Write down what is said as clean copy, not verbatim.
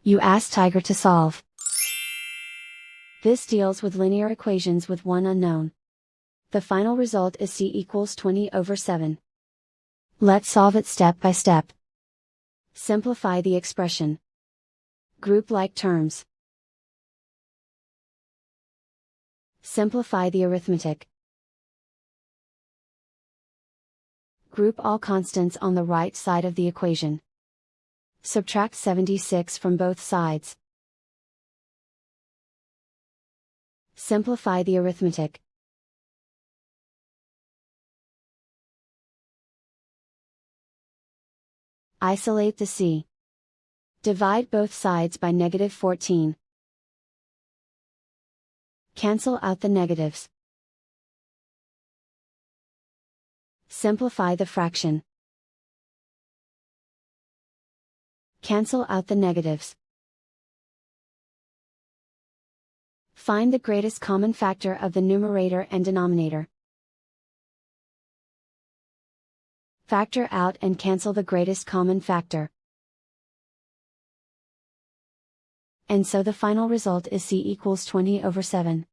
You ask Tiger to solve. This deals with linear equations with one unknown. The final result is c equals 20/7. Let's solve it step by step. Simplify the expression. Group like terms. Simplify the arithmetic. Group all constants on the right side of the equation. Subtract 76 from both sides. Simplify the arithmetic. Isolate the c. Divide both sides by -14. Cancel out the negatives. Simplify the fraction. Cancel out the negatives. Find the greatest common factor of the numerator and denominator. Factor out and cancel the greatest common factor. And so the final result is c equals 20/7.